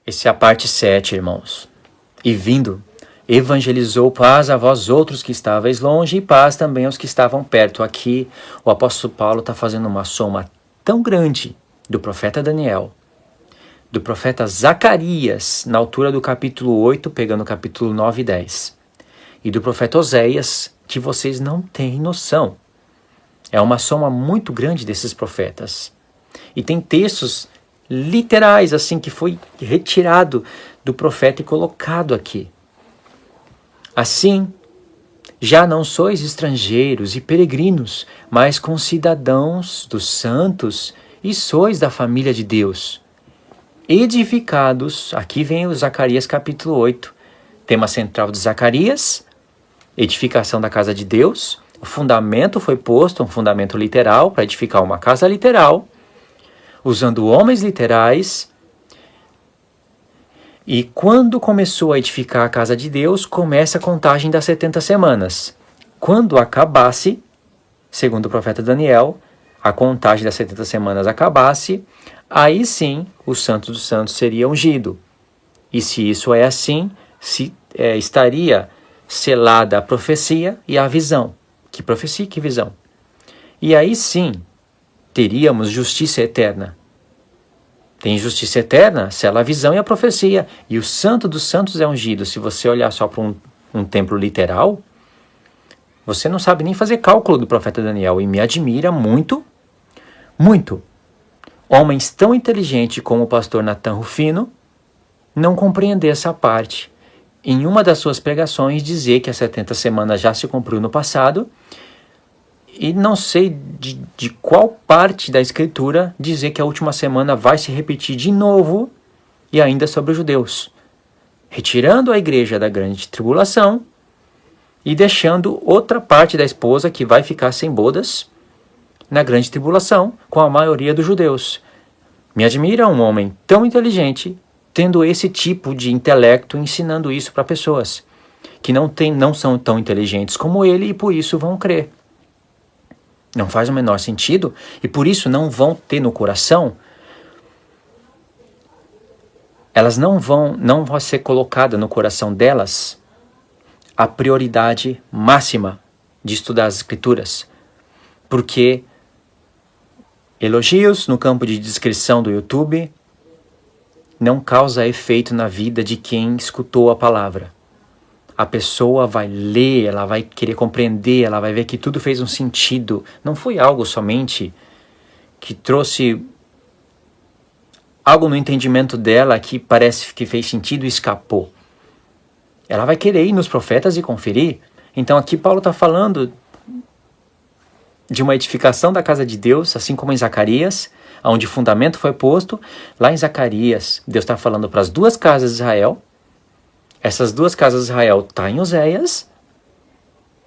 Essa é a parte 7, irmãos. E vindo, evangelizou paz a vós outros que estáveis longe e paz também aos que estavam perto. Aqui o apóstolo Paulo está fazendo uma soma tão grande do profeta Daniel, do profeta Zacarias, na altura do capítulo 8, pegando o capítulo 9 e 10, e do profeta Oséias, que vocês não têm noção. É uma soma muito grande desses profetas. E tem textos literais, assim, que foi retirado do profeta e colocado aqui. Assim, já não sois estrangeiros e peregrinos, mas concidadãos dos santos e sois da família de Deus. Edificados, aqui vem o Zacarias capítulo 8, tema central de Zacarias, edificação da casa de Deus. O fundamento foi posto, um fundamento literal, para edificar uma casa literal, usando homens literais. E quando começou a edificar a casa de Deus, começa a contagem das 70 semanas. Quando acabasse, segundo o profeta Daniel, a contagem das 70 semanas acabasse, aí sim o Santo dos Santos seria ungido. E se isso é assim, estaria selada a profecia e a visão. Que profecia, que visão. E aí sim, teríamos justiça eterna. Tem justiça eterna, sela a visão e a profecia. E o Santo dos Santos é ungido. Se você olhar só para um templo literal, você não sabe nem fazer cálculo do profeta Daniel. E me admira muito, muito. Homens tão inteligentes como o pastor Natan Rufino não compreender essa parte. Em uma das suas pregações, dizer que as 70 semanas já se cumpriu no passado, e não sei de qual parte da escritura dizer que a última semana vai se repetir de novo, e ainda sobre os judeus, retirando a igreja da grande tribulação e deixando outra parte da esposa que vai ficar sem bodas na grande tribulação com a maioria dos judeus. Me admira um homem tão inteligente tendo esse tipo de intelecto, ensinando isso para pessoas que não são tão inteligentes como ele e por isso vão crer. Não faz o menor sentido e por isso não vão ter no coração, elas não vai ser colocada no coração delas a prioridade máxima de estudar as escrituras, porque elogios no campo de descrição do YouTube não causa efeito na vida de quem escutou a palavra. A pessoa vai ler, ela vai querer compreender, ela vai ver que tudo fez um sentido. Não foi algo somente que trouxe algo no entendimento dela que parece que fez sentido e escapou. Ela vai querer ir nos profetas e conferir. Então aqui Paulo está falando de uma edificação da casa de Deus, assim como em Zacarias, onde o fundamento foi posto. Lá em Zacarias, Deus está falando para as duas casas de Israel. Essas duas casas de Israel estão em Oséias,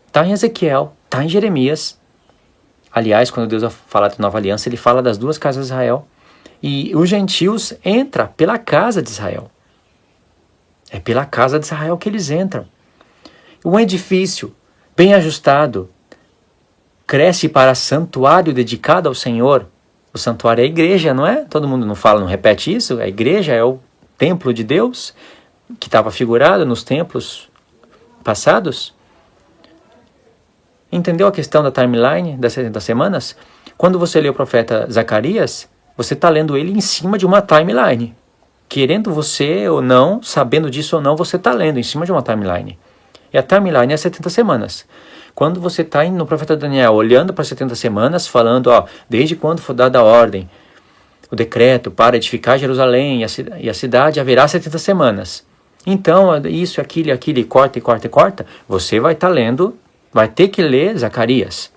está em Ezequiel, está em Jeremias. Aliás, quando Deus fala de nova aliança, ele fala das duas casas de Israel. E os gentios entram pela casa de Israel. É pela casa de Israel que eles entram. Um edifício bem ajustado cresce para santuário dedicado ao Senhor. O santuário é a igreja, não é? Todo mundo não fala, não repete isso? A igreja é o templo de Deus, que estava figurado nos templos passados. Entendeu a questão da timeline das 70 semanas? Quando você lê o profeta Zacarias, você está lendo ele em cima de uma timeline. Querendo você ou não, sabendo disso ou não, você está lendo em cima de uma timeline. E a timeline é 70 semanas. Quando você está no profeta Daniel, olhando para as 70 semanas, falando, desde quando foi dada a ordem, o decreto para edificar Jerusalém e a cidade, haverá 70 semanas. Então, isso, aquilo, e corta, você vai estar lendo, vai ter que ler Zacarias.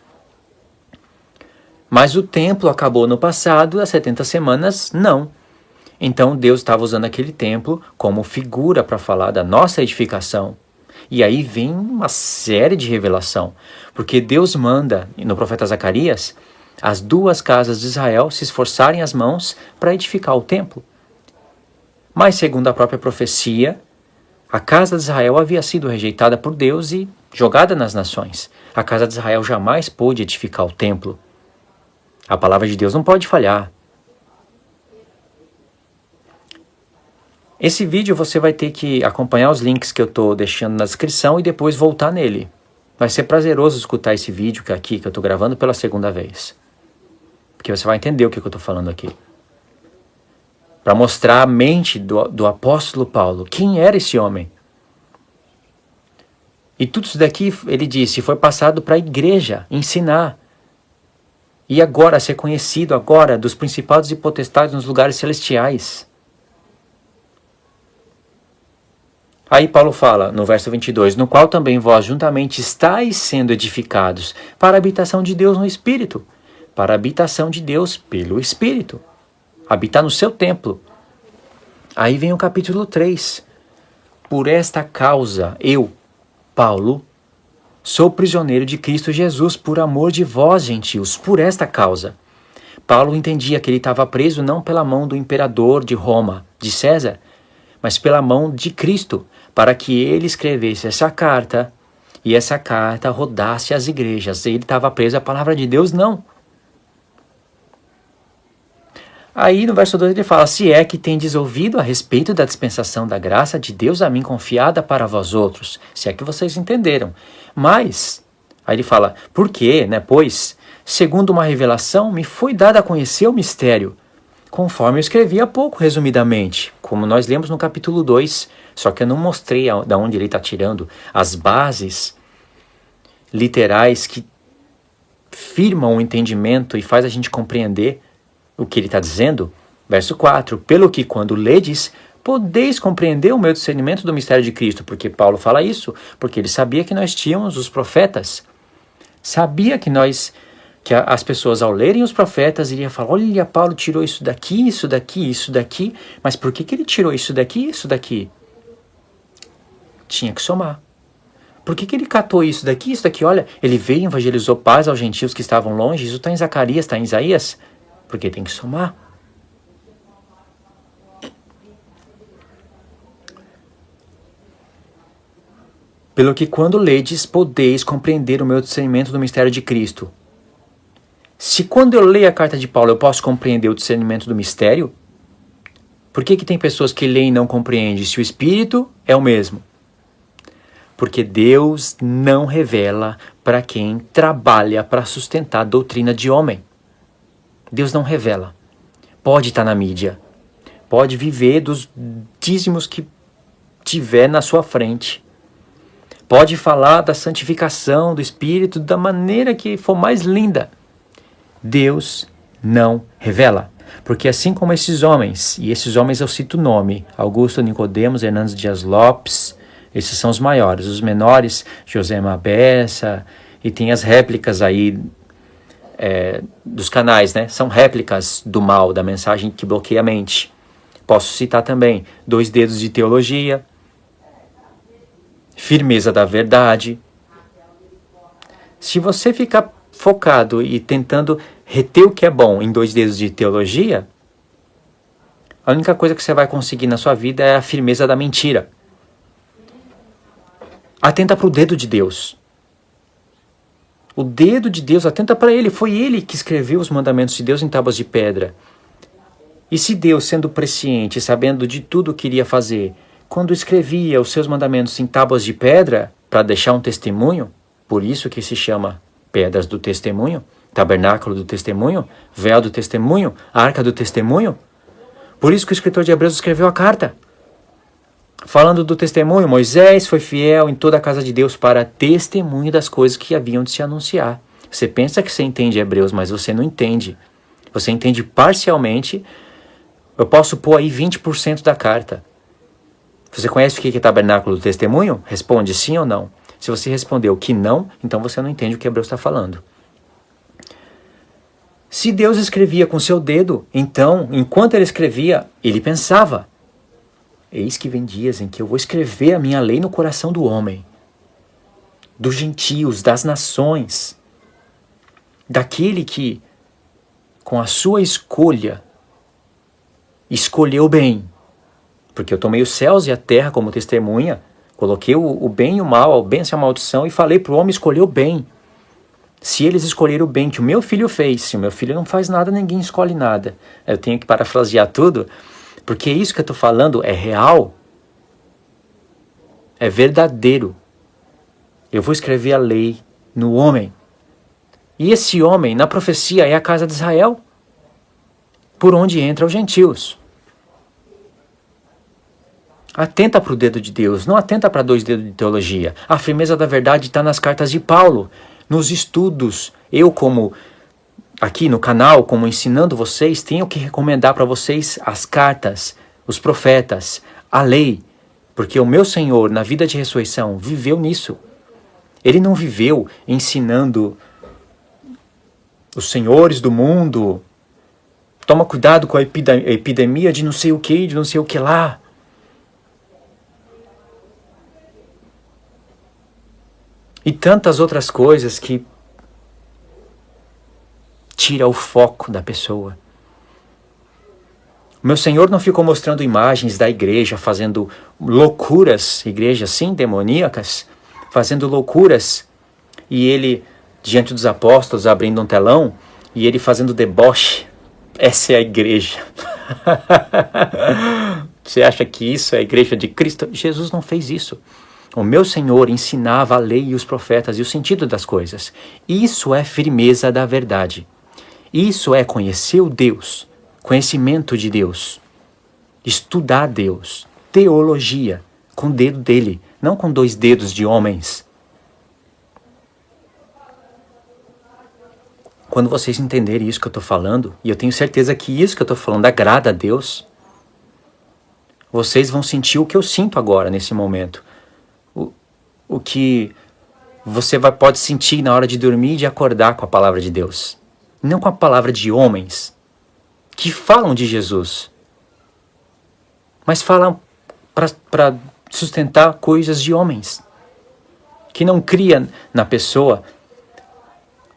Mas o templo acabou no passado, as 70 semanas, não. Então, Deus estava usando aquele templo como figura para falar da nossa edificação. E aí vem uma série de revelação, porque Deus manda, no profeta Zacarias, as duas casas de Israel se esforçarem as mãos para edificar o templo. Mas, segundo a própria profecia, a casa de Israel havia sido rejeitada por Deus e jogada nas nações. A casa de Israel jamais pôde edificar o templo. A palavra de Deus não pode falhar. Esse vídeo você vai ter que acompanhar os links que eu estou deixando na descrição e depois voltar nele. Vai ser prazeroso escutar esse vídeo que eu estou gravando pela segunda vez. Porque você vai entender o que eu estou falando aqui. Para mostrar a mente do apóstolo Paulo. Quem era esse homem? E tudo isso daqui, ele disse, foi passado para a igreja ensinar. E agora ser conhecido agora dos principados e potestades nos lugares celestiais. Aí Paulo fala, no verso 22, no qual também vós juntamente estáis sendo edificados para a habitação de Deus no Espírito. Para a habitação de Deus pelo Espírito. Habitar no seu templo. Aí vem o capítulo 3. Por esta causa, eu, Paulo, sou prisioneiro de Cristo Jesus por amor de vós, gentios, por esta causa. Paulo entendia que ele estava preso não pela mão do imperador de Roma, de César, mas pela mão de Cristo, para que ele escrevesse essa carta e essa carta rodasse as igrejas. Ele estava preso à palavra de Deus? Não. Aí no verso 2 ele fala, se é que tendes ouvido a respeito da dispensação da graça de Deus a mim confiada para vós outros, se é que vocês entenderam. Mas, aí ele fala, por quê, né? Pois, segundo uma revelação, me foi dado a conhecer o mistério, conforme eu escrevi há pouco, resumidamente, como nós lemos no capítulo 2, só que eu não mostrei de onde ele está tirando as bases literais que firmam o entendimento e faz a gente compreender o que ele está dizendo. Verso 4, pelo que quando ledes, podeis compreender o meu discernimento do mistério de Cristo, porque Paulo fala isso, porque ele sabia que nós tínhamos os profetas, sabia que as pessoas ao lerem os profetas iriam falar, olha, Paulo tirou isso daqui, isso daqui, isso daqui, mas por que ele tirou isso daqui, isso daqui? Tinha que somar. Por que ele catou isso daqui, isso daqui? Olha, ele veio e evangelizou paz aos gentios que estavam longe, isso está em Zacarias, está em Isaías, porque tem que somar. Pelo que quando ledes, podeis compreender o meu discernimento do mistério de Cristo. Se quando eu leio a carta de Paulo eu posso compreender o discernimento do mistério, por que tem pessoas que leem e não compreendem se o Espírito é o mesmo? Porque Deus não revela para quem trabalha para sustentar a doutrina de homem. Deus não revela. Pode estar na mídia. Pode viver dos dízimos que tiver na sua frente. Pode falar da santificação do Espírito da maneira que for mais linda. Deus não revela. Porque assim como esses homens, e esses homens eu cito o nome, Augusto Nicodemos Hernandes Dias Lopes, esses são os maiores. Os menores, José Mabessa, e tem as réplicas aí dos canais, né? São réplicas do mal, da mensagem que bloqueia a mente. Posso citar também 2 Dedos de Teologia, Firmeza da Verdade. Se você ficar focado e tentando reter o que é bom em 2 Dedos de Teologia, a única coisa que você vai conseguir na sua vida é a firmeza da mentira. Atenta para o dedo de Deus. O dedo de Deus, atenta para ele. Foi ele que escreveu os mandamentos de Deus em tábuas de pedra. E se Deus, sendo presciente, sabendo de tudo o que iria fazer, quando escrevia os seus mandamentos em tábuas de pedra, para deixar um testemunho, por isso que se chama pedras do testemunho, tabernáculo do testemunho, véu do testemunho, arca do testemunho, por isso que o escritor de Hebreus escreveu a carta. Falando do testemunho, Moisés foi fiel em toda a casa de Deus para testemunho das coisas que haviam de se anunciar. Você pensa que você entende Hebreus, mas você não entende. Você entende parcialmente. Eu posso pôr aí 20% da carta. Você conhece o que é tabernáculo do testemunho? Responde sim ou não. Se você respondeu que não, então você não entende o que Hebreus está falando. Se Deus escrevia com seu dedo, então, enquanto ele escrevia, ele pensava. Eis que vem dias em que eu vou escrever a minha lei no coração do homem, dos gentios, das nações, daquele que, com a sua escolha, escolheu bem. Porque eu tomei os céus e a terra como testemunha, coloquei o bem e o mal, a bênção e a maldição, e falei para o homem escolher o bem. Se eles escolheram o bem que o meu filho fez, se o meu filho não faz nada, ninguém escolhe nada. Eu tenho que parafrasear tudo, Porque isso que eu estou falando é real, é verdadeiro. Eu vou escrever a lei no homem. E esse homem, na profecia, é a casa de Israel, por onde entram os gentios. Atenta para o dedo de Deus, não atenta para 2 dedos de teologia. A firmeza da verdade está nas cartas de Paulo, nos estudos. Eu, como aqui no canal, como ensinando vocês, tenho que recomendar para vocês as cartas, os profetas, a lei. Porque o meu Senhor, na vida de ressurreição, viveu nisso. Ele não viveu ensinando os senhores do mundo. Toma cuidado com a epidemia de não sei o que, de não sei o que lá. E tantas outras coisas que tira o foco da pessoa. Meu Senhor não ficou mostrando imagens da igreja fazendo loucuras, igrejas sim, demoníacas, fazendo loucuras, e ele, diante dos apóstolos, abrindo um telão, e ele fazendo deboche. Essa é a igreja. Você acha que isso é a igreja de Cristo? Jesus não fez isso. O meu Senhor ensinava a lei e os profetas e o sentido das coisas. Isso é firmeza da verdade. Isso é conhecer o Deus, conhecimento de Deus, estudar Deus, teologia, com o dedo dele, não com 2 dedos de homens. Quando vocês entenderem isso que eu estou falando, e eu tenho certeza que isso que eu estou falando agrada a Deus, vocês vão sentir o que eu sinto agora, nesse momento. O que você pode sentir na hora de dormir e de acordar com a palavra de Deus. Não com a palavra de homens que falam de Jesus, mas falam para sustentar coisas de homens, que não cria na pessoa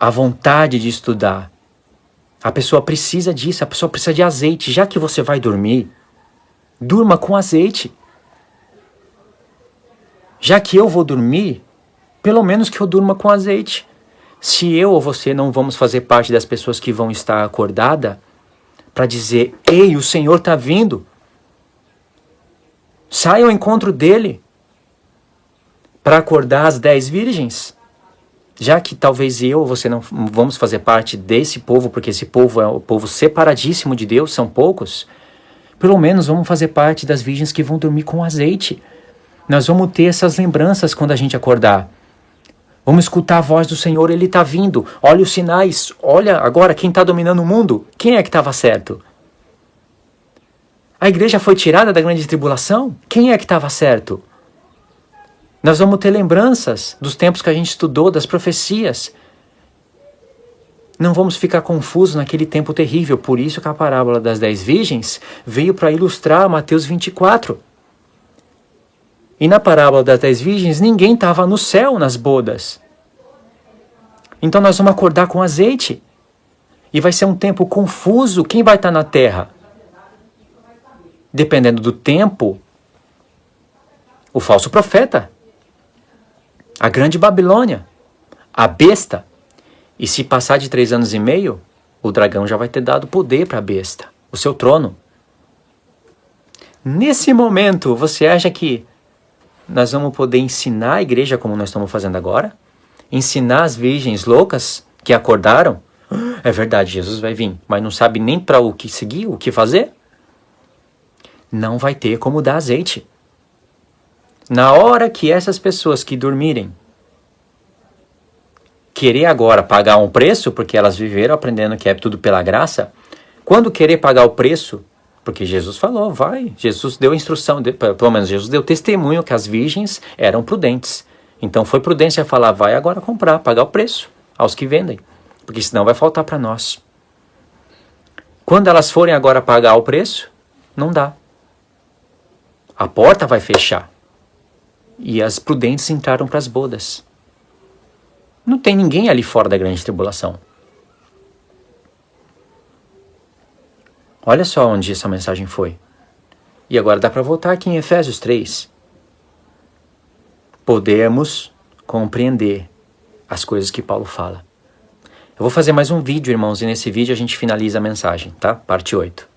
a vontade de estudar. A pessoa precisa disso, a pessoa precisa de azeite. Já que você vai dormir, durma com azeite. Já que eu vou dormir, pelo menos que eu durma com azeite. Se eu ou você não vamos fazer parte das pessoas que vão estar acordada para dizer, ei, o Senhor está vindo. Saia ao encontro dele para acordar as 10 virgens. Já que talvez eu ou você não vamos fazer parte desse povo, porque esse povo é o povo separadíssimo de Deus, são poucos, pelo menos vamos fazer parte das virgens que vão dormir com azeite. Nós vamos ter essas lembranças quando a gente acordar. Vamos escutar a voz do Senhor, Ele está vindo. Olha os sinais, olha agora quem está dominando o mundo. Quem é que estava certo? A igreja foi tirada da grande tribulação? Quem é que estava certo? Nós vamos ter lembranças dos tempos que a gente estudou, das profecias. Não vamos ficar confusos naquele tempo terrível. Por isso que a parábola das 10 virgens veio para ilustrar Mateus 24. E na parábola das 10 virgens, ninguém estava no céu nas bodas. Então nós vamos acordar com azeite. E vai ser um tempo confuso. Quem vai estar na terra? Dependendo do tempo, o falso profeta, a grande Babilônia, a besta. E se passar de 3 anos e meio, o dragão já vai ter dado poder para a besta, o seu trono. Nesse momento, você acha que nós vamos poder ensinar a igreja como nós estamos fazendo agora? Ensinar as virgens loucas que acordaram? É verdade, Jesus vai vir, mas não sabe nem para o que seguir, o que fazer? Não vai ter como dar azeite. Na hora que essas pessoas que dormirem querer agora pagar um preço, porque elas viveram aprendendo que é tudo pela graça, quando querer pagar o preço, porque Jesus falou, vai, Jesus deu instrução, pelo menos Jesus deu testemunho que as virgens eram prudentes. Então foi prudência falar, vai agora comprar, pagar o preço aos que vendem, porque senão vai faltar para nós. Quando elas forem agora pagar o preço, não dá. A porta vai fechar. E as prudentes entraram para as bodas. Não tem ninguém ali fora da grande tribulação. Olha só onde essa mensagem foi. E agora dá para voltar aqui em Efésios 3. Podemos compreender as coisas que Paulo fala. Eu vou fazer mais um vídeo, irmãos, e nesse vídeo a gente finaliza a mensagem, tá? Parte 8.